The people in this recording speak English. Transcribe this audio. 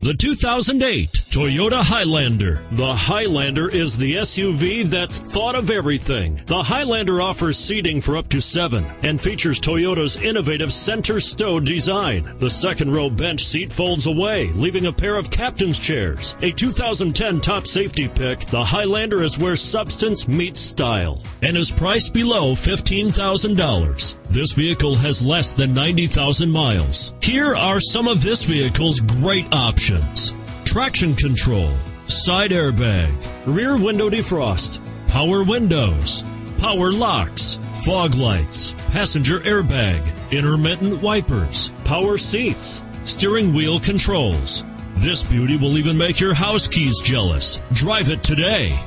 The 2008 Toyota Highlander. The Highlander is the SUV that's thought of everything. The Highlander offers seating for up to 7 and features Toyota's innovative center stow design. The second row bench seat folds away, leaving a pair of captain's chairs. A 2010 top safety pick, the Highlander is where substance meets style and is priced below $15,000. This vehicle has less than 90,000 miles. Here are some of this vehicle's great options: traction control, side airbag, rear window defrost, power windows, power locks, fog lights, passenger airbag, intermittent wipers, power seats, steering wheel controls. This beauty will even make your house keys jealous. Drive it today.